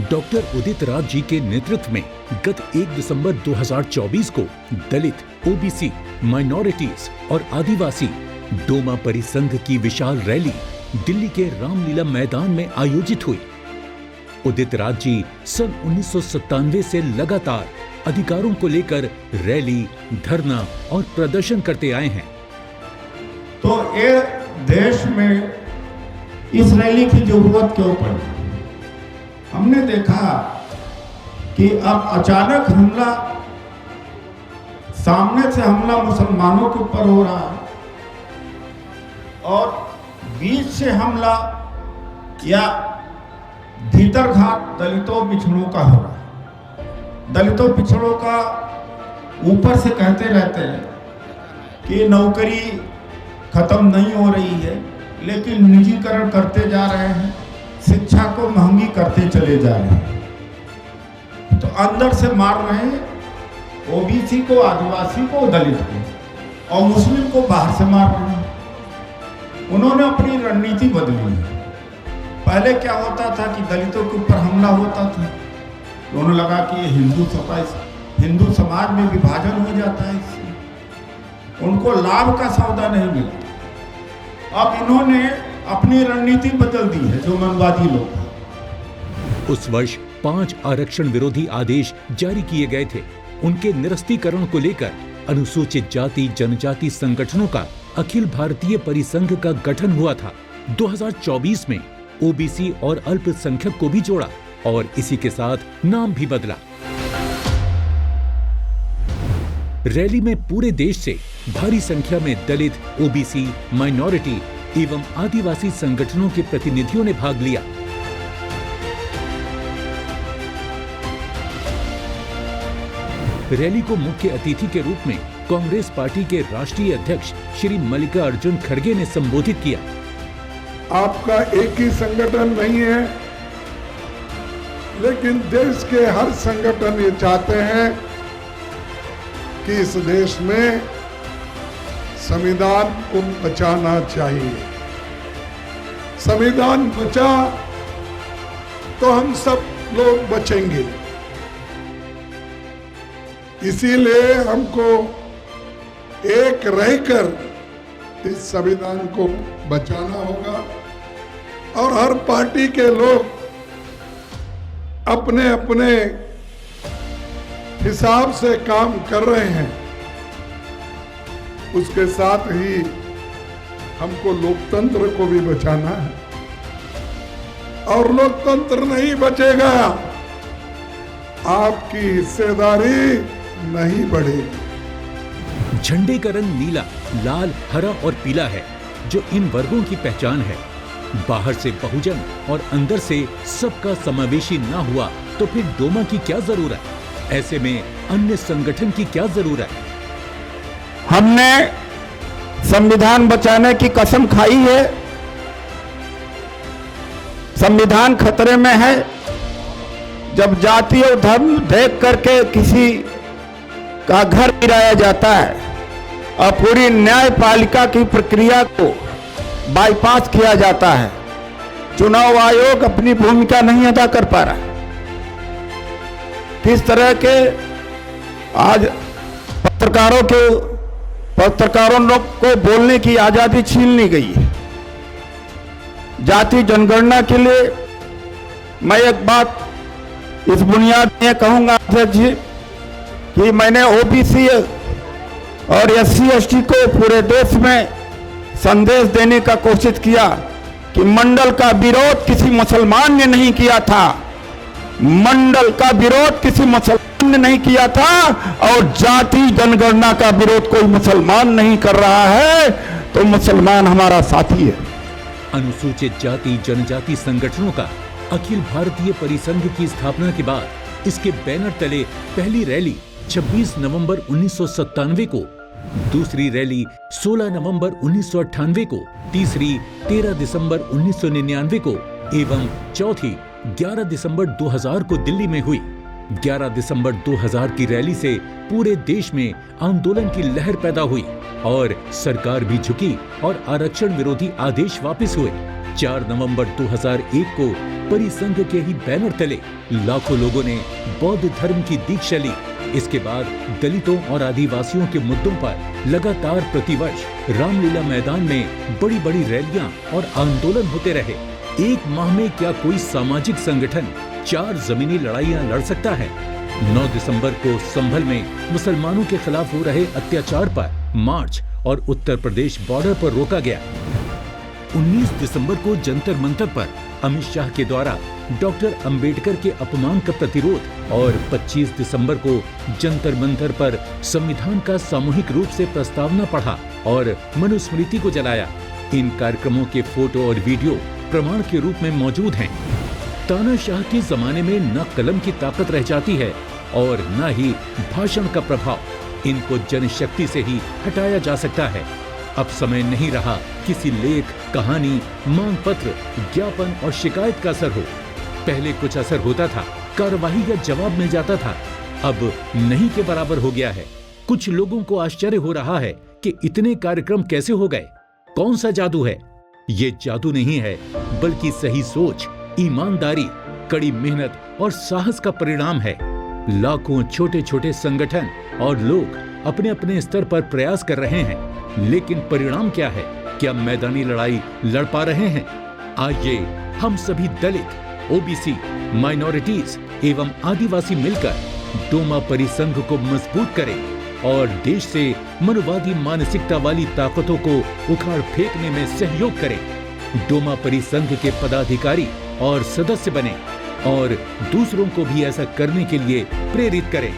Doctor Udit Raj ji के नेतृत्व में गत 1 दिसंबर 2024 को दलित, ओबीसी, माइनॉरिटीज और आदिवासी डोमा परिसंघ की विशाल रैली दिल्ली के रामलीला मैदान में आयोजित हुई। उदित राज जी सन 1997 से लगातार अधिकारों को लेकर रैली, धरना और प्रदर्शन करते आए हैं। तो ये देश में इस रैली की जरूरत क्यों पड़ी? हमने देखा कि अब अचानक हमला, सामने से हमला मुसलमानों के ऊपर हो रहा है और बीच से हमला या भीतर घात दलितों पिछड़ों का हो रहा है। दलितों पिछड़ों का ऊपर से कहते रहते हैं कि नौकरी खत्म नहीं हो रही है, लेकिन निजीकरण करते जा रहे हैं, शिक्षा को महंगी करते चले जा रहे हैं। तो अंदर से मार रहे हैं ओबीसी को, आदिवासी को, दलित को, और मुस्लिम को बाहर से मार रहे हैं। उन्होंने अपनी रणनीति बदली है। पहले क्या होता था कि दलितों के ऊपर हमला होता था तो उन्हें लगा कि ये हिंदू समाज में विभाजन हो जाता है, इससे उनको लाभ का सौदा नहीं मिलता। अब इन्होंने अपनी रणनीति बदल दी है, जो मनवादी लोग हैं। उस वर्ष 5 आरक्षण विरोधी आदेश जारी किए गए थे। उनके निरस्तीकरण को लेकर अनुसूचित जाति जनजाति संगठनों का अखिल भारतीय परिसंघ का गठन हुआ था। 2024 में ओबीसी और अल्पसंख्यक को भी जोड़ा और इसी के साथ नाम भी बदला। रैली में पूरे देश से भारी संख्या में दलित, ओबीसी, माइनॉरिटी एवं आदिवासी संगठनों के प्रतिनिधियों ने भाग लिया। रैली को मुख्य अतिथि के रूप में कांग्रेस पार्टी के राष्ट्रीय अध्यक्ष श्री मल्लिकार्जुन खड़गे ने संबोधित किया। आपका एक ही संगठन नहीं है, लेकिन देश के हर संगठन ये चाहते हैं कि इस देश में संविधान को बचाना चाहिए। संविधान बचा तो हम सब लोग बचेंगे। इसीलिए हमको एक रहकर इस संविधान को बचाना होगा और हर पार्टी के लोग अपने अपने हिसाब से काम कर रहे हैं। उसके साथ ही हमको लोकतंत्र को भी बचाना है और लोकतंत्र नहीं बचेगा, आपकी हिस्सेदारी नहीं बढ़ेगी। झंडे का रंग नीला, लाल, हरा और पीला है, जो इन वर्गों की पहचान है। बाहर से बहुजन और अंदर से सबका समावेशी ना हुआ तो फिर डोमा की क्या जरूरत? ऐसे में अन्य संगठन की क्या जरूरत? हमने संविधान बचाने की कसम खाई है। संविधान खतरे में है। जब जाति और धर्म देख करके किसी का घर गिराया जाता है और पूरी न्यायपालिका की प्रक्रिया को बाईपास किया जाता है, चुनाव आयोग अपनी भूमिका नहीं अदा कर पा रहा। किस तरह के आज पत्रकारों लोग को बोलने की आजादी छीन ली गई है। जाति जनगणना के लिए मैं एक बात इस बुनियाद में कहूंगा अध्यक्ष जी कि मैंने ओबीसी और एससी एसटी को पूरे देश में संदेश देने का कोशिश किया कि मंडल का विरोध किसी मुसलमान ने नहीं किया था। मंडल का विरोध किसी मुसलमान ने नहीं किया था और जाति जनगणना का विरोध कोई मुसलमान नहीं कर रहा है, तो मुसलमान हमारा साथी है। अनुसूचित जाति जनजाति संगठनों का अखिल भारतीय परिसंघ की स्थापना के बाद इसके बैनर तले पहली रैली 26 नवंबर 1997 को, दूसरी रैली 16 नवंबर 1998 को, तीसरी 13 दिसंबर 1999 को एवं चौथी 11 दिसंबर 2000 को दिल्ली में हुई। 11 दिसंबर 2000 की रैली से पूरे देश में आंदोलन की लहर पैदा हुई और सरकार भी झुकी और आरक्षण विरोधी आदेश वापस हुए। 4 नवंबर 2001 को परिसंघ के ही बैनर तले लाखों लोगों ने बौद्ध धर्म की दीक्षा ली। इसके बाद दलितों और आदिवासियों के मुद्दों पर लगातार प्रतिवर्ष रामलीला मैदान में बड़ी बड़ी रैलियां और आंदोलन होते रहे। एक माह में क्या कोई सामाजिक संगठन 4 जमीनी लड़ाइयां लड़ सकता है? 9 दिसंबर को संभल में मुसलमानों के खिलाफ हो रहे अत्याचार पर मार्च और उत्तर प्रदेश बॉर्डर पर रोका गया। 19 दिसंबर को जंतर मंतर पर अमित शाह के द्वारा डॉक्टर अंबेडकर के अपमान का प्रतिरोध और 25 दिसंबर को जंतर मंतर पर संविधान का सामूहिक रूप से प्रस्तावना पढ़ा और मनुस्मृति को जलाया। इन कार्यक्रमों के फोटो और वीडियो प्रमाण के रूप में मौजूद हैं। तानाशाह के जमाने में न कलम की ताकत रह जाती है और न ही भाषण का प्रभाव। इनको जनशक्ति से ही हटाया जा सकता है। अब समय नहीं रहा किसी लेख, कहानी, मांग पत्र, ज्ञापन और शिकायत का असर हो। पहले कुछ असर होता था, कार्रवाई या जवाब मिल जाता था। अब नहीं के बराबर हो गया है। कुछ लोगों को आश्चर्य हो रहा है कि इतने कार्यक्रम कैसे हो गए। कौन सा जादू है? ये जादू नहीं है, बल्कि सही सोच, ईमानदारी, कड़ी मेहनत और साहस का परिणाम है। लाखों छोटे छोटे संगठन और लोग अपने अपने स्तर पर प्रयास कर रहे हैं, लेकिन परिणाम क्या है? क्या मैदानी लड़ाई लड़ पा रहे हैं? आइए हम सभी दलित, ओबीसी, माइनॉरिटीज एवं आदिवासी मिलकर डोमा परिसंघ को मजबूत करें और देश से मनवादी मानसिकता वाली ताकतों को उखाड़ फेंकने में सहयोग करें। डोमा परिसंघ के पदाधिकारी और सदस्य बने और दूसरों को भी ऐसा करने के लिए प्रेरित करें।